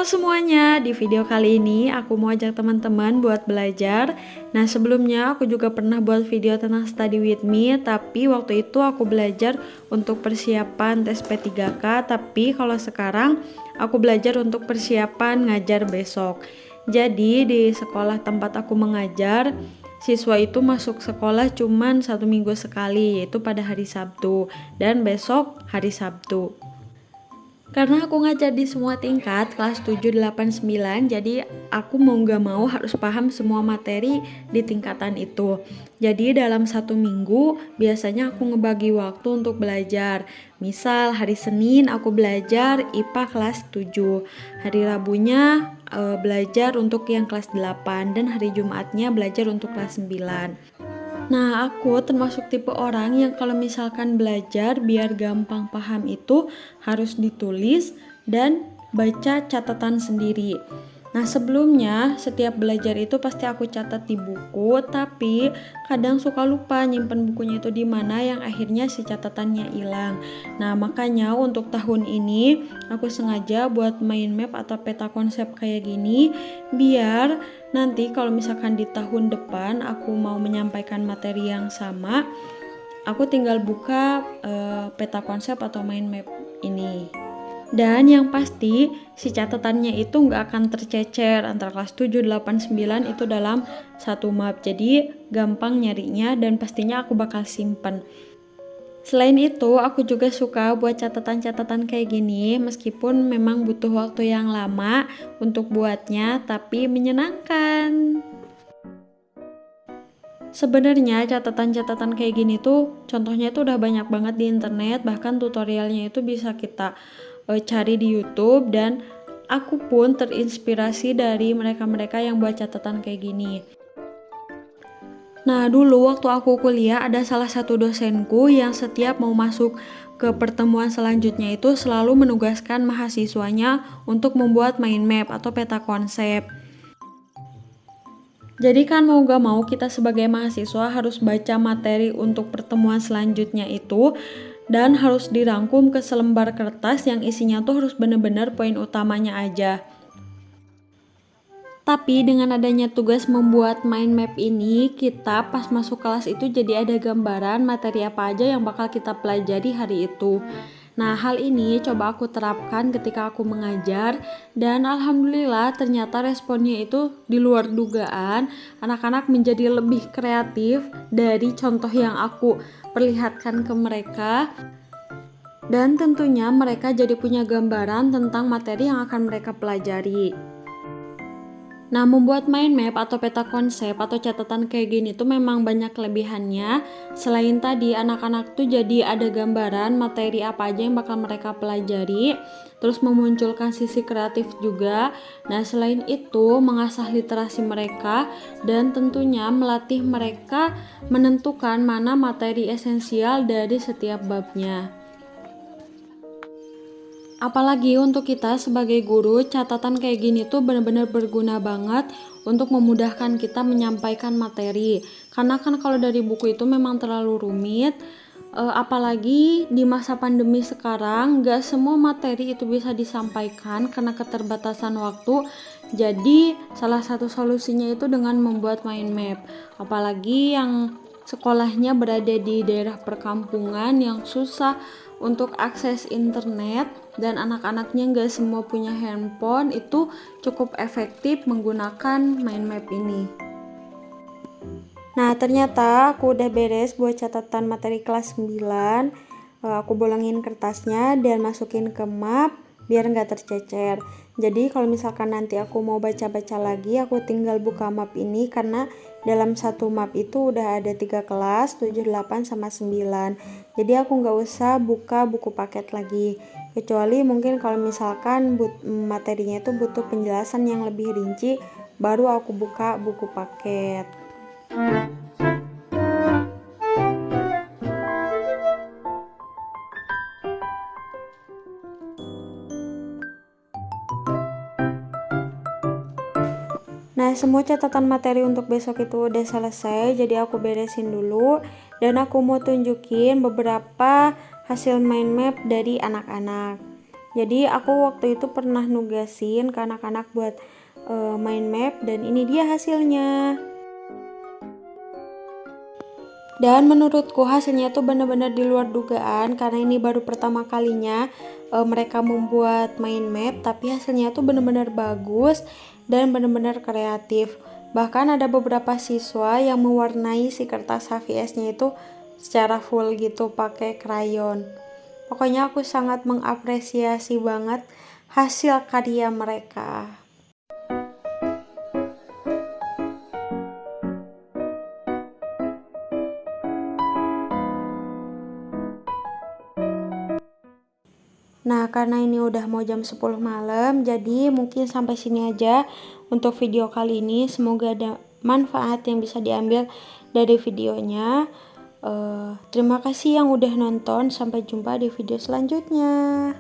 semuanya, di video kali ini aku mau ajak teman-teman buat belajar. Nah, sebelumnya aku juga pernah buat video tentang study with me, tapi waktu itu aku belajar untuk persiapan tes P3K, tapi kalau sekarang aku belajar untuk persiapan ngajar besok. Jadi di sekolah tempat aku mengajar, siswa itu masuk sekolah cuman 1 minggu sekali, yaitu pada hari Sabtu, dan besok hari Sabtu. Karena aku ngajar di semua tingkat, kelas 7, 8, 9, jadi aku mau gak mau harus paham semua materi di tingkatan itu. Jadi dalam 1 minggu, biasanya aku ngebagi waktu untuk belajar. Misal hari Senin aku belajar IPA kelas 7, hari Rabunya belajar untuk yang kelas 8, dan hari Jumatnya belajar untuk kelas 9. Nah, aku termasuk tipe orang yang kalau misalkan belajar biar gampang paham itu harus ditulis dan baca catatan sendiri. Nah, sebelumnya setiap belajar itu pasti aku catat di buku, tapi kadang suka lupa nyimpen bukunya itu di mana yang akhirnya si catatannya hilang. Nah, makanya untuk tahun ini aku sengaja buat mind map atau peta konsep kayak gini biar nanti kalau misalkan di tahun depan aku mau menyampaikan materi yang sama, aku tinggal buka peta konsep atau mind map ini. Dan yang pasti si catatannya itu nggak akan tercecer antara kelas 7, 8, 9 itu dalam satu map. Jadi gampang nyarinya dan pastinya aku bakal simpen. Selain itu, aku juga suka buat catatan-catatan kayak gini, meskipun memang butuh waktu yang lama untuk buatnya, tapi menyenangkan. Sebenarnya catatan-catatan kayak gini tuh, contohnya itu udah banyak banget di internet, bahkan tutorialnya itu bisa kita cari di YouTube, dan aku pun terinspirasi dari mereka-mereka yang buat catatan kayak gini. Nah, dulu waktu aku kuliah ada salah satu dosenku yang setiap mau masuk ke pertemuan selanjutnya itu selalu menugaskan mahasiswanya untuk membuat mind map atau peta konsep. Jadi kan mau gak mau kita sebagai mahasiswa harus baca materi untuk pertemuan selanjutnya itu dan harus dirangkum ke selembar kertas yang isinya tuh harus bener-bener poin utamanya aja. Tapi dengan adanya tugas membuat mind map ini, kita pas masuk kelas itu jadi ada gambaran materi apa aja yang bakal kita pelajari hari itu. Nah, hal ini coba aku terapkan ketika aku mengajar, dan alhamdulillah ternyata responnya itu di luar dugaan. Anak-anak menjadi lebih kreatif dari contoh yang aku perlihatkan ke mereka, dan tentunya mereka jadi punya gambaran tentang materi yang akan mereka pelajari. Nah, membuat mind map atau peta konsep atau catatan kayak gini tuh memang banyak kelebihannya. Selain tadi, anak-anak tuh jadi ada gambaran materi apa aja yang bakal mereka pelajari, terus memunculkan sisi kreatif juga. Nah, selain itu mengasah literasi mereka dan tentunya melatih mereka menentukan mana materi esensial dari setiap babnya. Apalagi untuk kita sebagai guru, catatan kayak gini tuh benar-benar berguna banget untuk memudahkan kita menyampaikan materi. Karena kan kalau dari buku itu memang terlalu rumit, apalagi di masa pandemi sekarang, gak semua materi itu bisa disampaikan karena keterbatasan waktu. Jadi salah satu solusinya itu dengan membuat mind map. Apalagi yang sekolahnya berada di daerah perkampungan yang susah untuk akses internet dan anak-anaknya nggak semua punya handphone, itu cukup efektif menggunakan mind map ini. Nah, ternyata aku udah beres buat catatan materi kelas 9. Aku bolongin kertasnya dan masukin ke map biar nggak tercecer. Jadi kalau misalkan nanti aku mau baca-baca lagi, aku tinggal buka map ini karena dalam satu map itu udah ada 3 kelas, 7, 8, sama 9. Jadi aku nggak usah buka buku paket lagi. Kecuali mungkin kalau misalkan materinya itu butuh penjelasan yang lebih rinci, baru aku buka buku paket. Nah, semua catatan materi untuk besok itu udah selesai, jadi aku beresin dulu dan aku mau tunjukin beberapa hasil mind map dari anak-anak. Jadi aku waktu itu pernah nugasin ke anak-anak buat main map, dan ini dia hasilnya. Dan menurutku hasilnya tuh bener-bener di luar dugaan, karena ini baru pertama kalinya mereka membuat mind map, tapi hasilnya tuh bener-bener bagus dan bener-bener kreatif. Bahkan ada beberapa siswa yang mewarnai si kertas HVS-nya itu secara full gitu pakai krayon. Pokoknya aku sangat mengapresiasi banget hasil karya mereka. Nah, karena ini udah mau jam 10 malam, jadi mungkin sampai sini aja untuk video kali ini. Semoga ada manfaat yang bisa diambil dari videonya. Terima kasih yang udah nonton. Sampai jumpa di video selanjutnya.